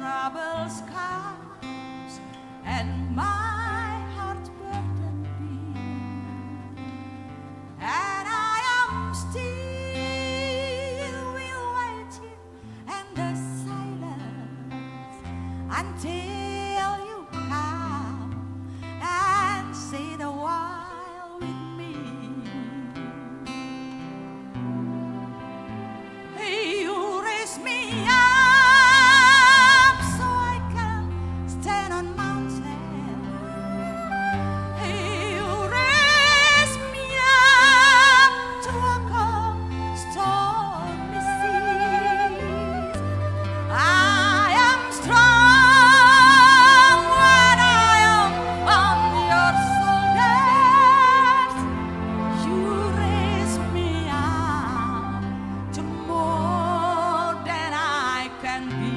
troubles comes and my heart burdened be, and I am still will waiting in the silence until you come and sit a while with me. You raise me up so I can stand on mountains. You raise me up to walk on stormy seas. I am strong when I am on your shoulders. You raise me up to more than I can be.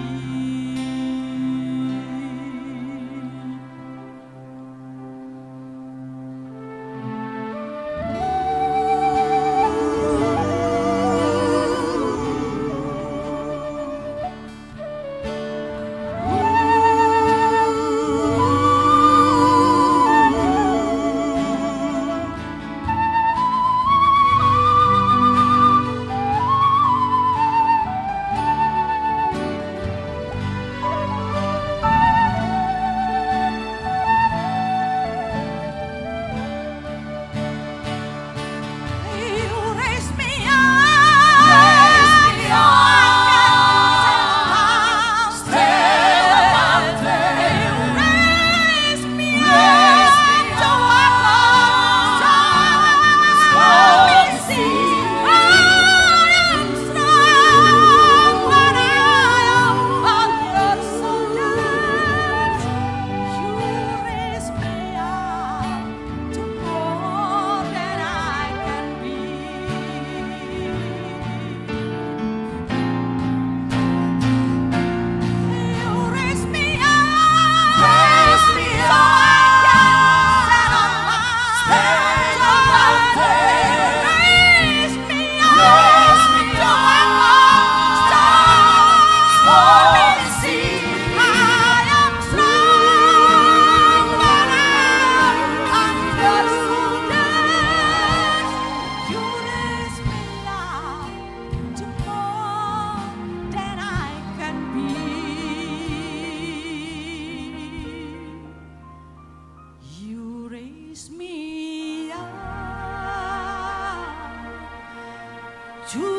You